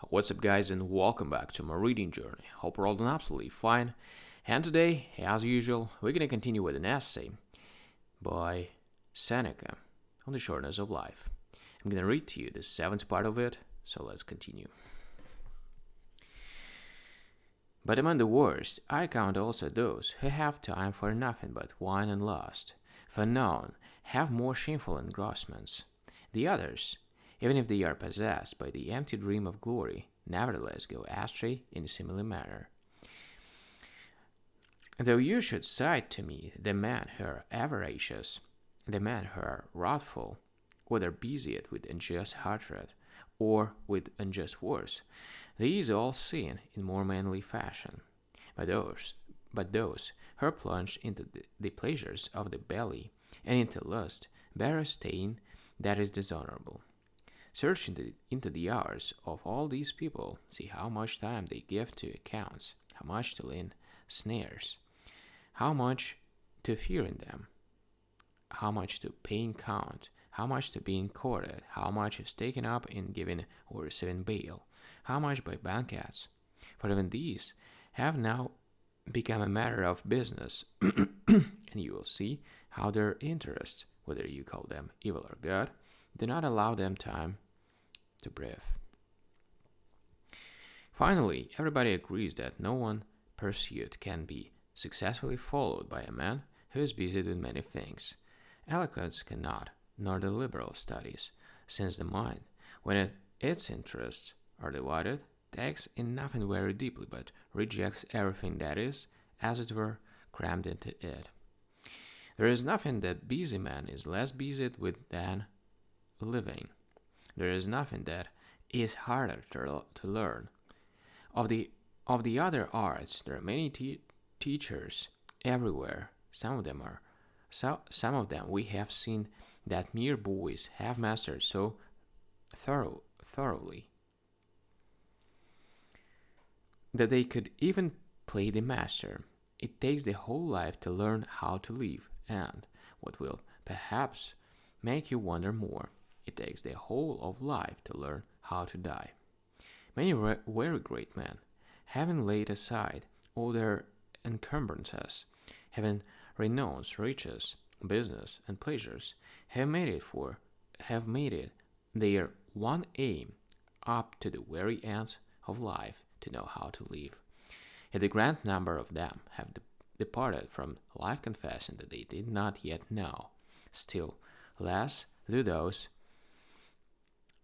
What's up, guys, and welcome back to my reading journey. Hope we're all doing absolutely fine. And today, as usual, we're going to continue with an essay by Seneca on the shortness of life. I'm going to read to you the seventh part of it, so let's continue. But among the worst, I count also those who have time for nothing but wine and lust, for none have more shameful engrossments. The others, even if they are possessed by the empty dream of glory, nevertheless go astray in a similar manner. Though you should cite to me the men who are avaricious, the men who are wrathful, whether busied with unjust hatred, or with unjust wars, these all sin in more manly fashion. But those who are plunged into the pleasures of the belly and into lust bear a stain that is dishonorable. Search into the hours of all these people, see how much time they give to accounts, how much to learn snares, how much to fear in them, how much to paying count, how much to being courted, how much is taken up in giving or receiving bail, how much by banquets. For even these have now become a matter of business, and you will see how their interests, whether you call them evil or good, do not allow them time to breathe. Finally, everybody agrees that no one pursuit can be successfully followed by a man who is busy with many things. Eloquence cannot, nor the liberal studies, since the mind, when its interests are divided, takes in nothing very deeply, but rejects everything that is, as it were, crammed into it. There is nothing that busy man is less busied with than living. There is nothing that is harder to learn. Of the other arts, there are many teachers everywhere. Some of them we have seen that mere boys have mastered so thoroughly that they could even play the master. It takes the whole life to learn how to live, and what will perhaps make you wonder more, it takes the whole of life to learn how to die. Many very great men, having laid aside all their encumbrances, having renounced riches, business, and pleasures, have made it their one aim up to the very end of life to know how to live. Yet the grand number of them have departed from life confessing that they did not yet know. Still less do those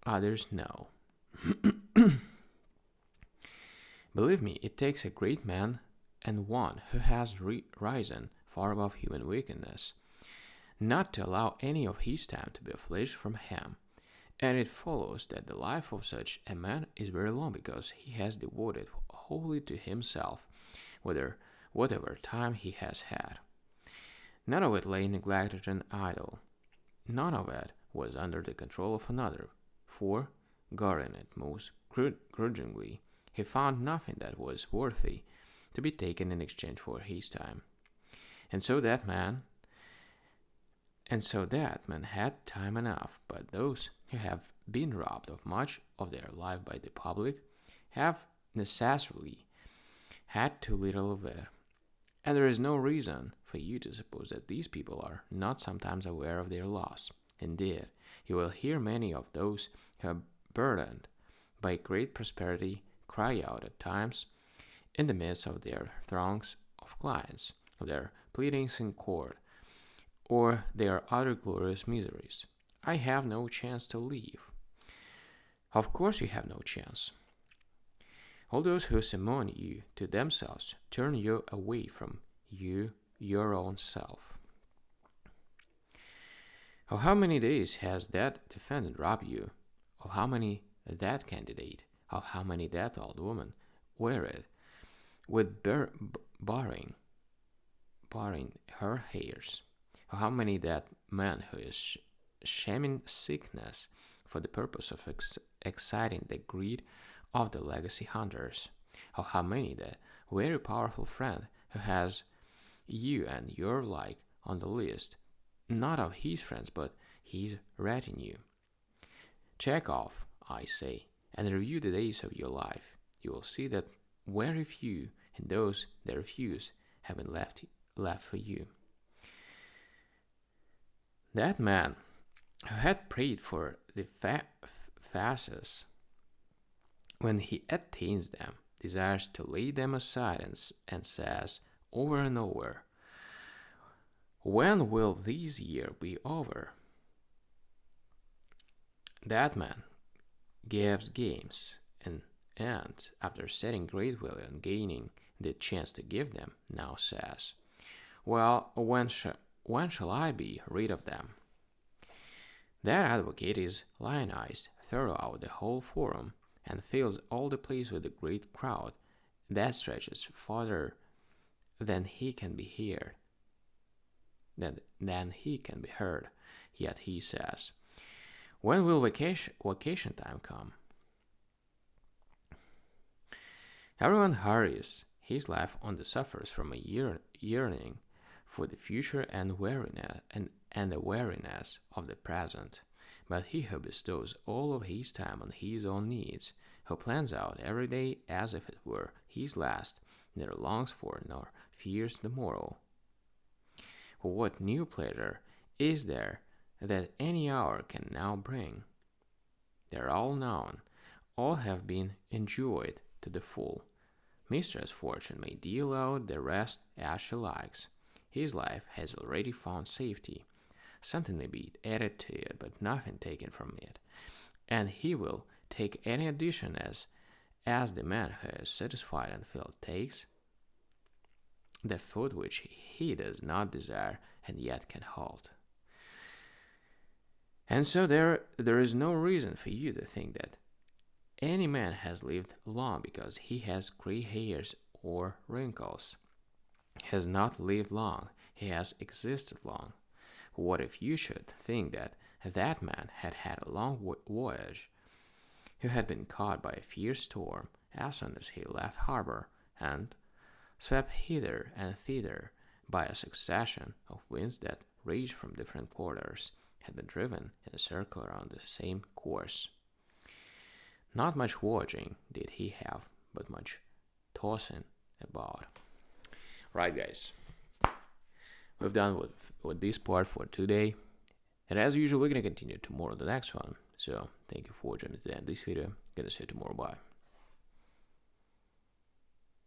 others know. Believe me, it takes a great man and one who has risen far above human wickedness, not to allow any of his time to be afflicted from him. And it follows that the life of such a man is very long because he has devoted wholly to himself, whatever time he has had. None of it lay neglected and idle. None of it was under the control of another, for, guarding it most grudgingly, he found nothing that was worthy to be taken in exchange for his time. And so that man had time enough, but those who have been robbed of much of their life by the public have necessarily had too little of it. And there is no reason for you to suppose that these people are not sometimes aware of their loss. Indeed, you will hear many of those who are burdened by great prosperity cry out at times, in the midst of their throngs of clients, of their pleadings in court, or their other glorious miseries, I have no chance to live. Of course you have no chance. All those who summon you to themselves turn you away from you, your own self. Of how many days has that defendant robbed you? Of how many that candidate? Of how many that old woman wearied with barring her hairs? Of how many that man who is shaming sickness for the purpose of exciting the greed of the legacy hunters? Of how many that very powerful friend who has you and your like on the list, not of his friends but his retinue? Check off, I say, and review the days of your life, you will see that very few, and those that refuse, have been left for you. That man who had prayed for the fastest, when he attains them, desires to lay them aside and says over and over, when will this year be over? That man gives games and after setting great value on gaining the chance to give them, now says, well, when shall I be rid of them? That advocate is lionized throughout the whole forum and fills all the place with a great crowd that stretches farther than he can be heard. Than he can be heard. Yet he says, when will vacation time come? Everyone hurries his life on the suffers from a yearning for the future and the weariness of the present. But he who bestows all of his time on his own needs, who plans out every day as if it were his last, neither longs for nor fears the morrow. For what new pleasure is there that any hour can now bring? They are all known, all have been enjoyed to the full. Mistress Fortune may deal out the rest as she likes. His life has already found safety. Something may be added to it, but nothing taken from it. And he will take any addition as the man who is satisfied and filled takes the food which he does not desire and yet can halt. And so there is no reason for you to think that any man has lived long because he has gray hairs or wrinkles. He has not lived long, he has existed long. What if you should think that that man had had a long voyage, who had been caught by a fierce storm as soon as he left harbor, and swept hither and thither by a succession of winds that raged from different quarters, had been driven in a circle around the same course? Not much voyaging did he have, but much tossing about. Right, guys. We've done with this part for today. And as usual, we're going to continue tomorrow the next one. So, thank you for joining today in this video. Gonna see you tomorrow. Bye.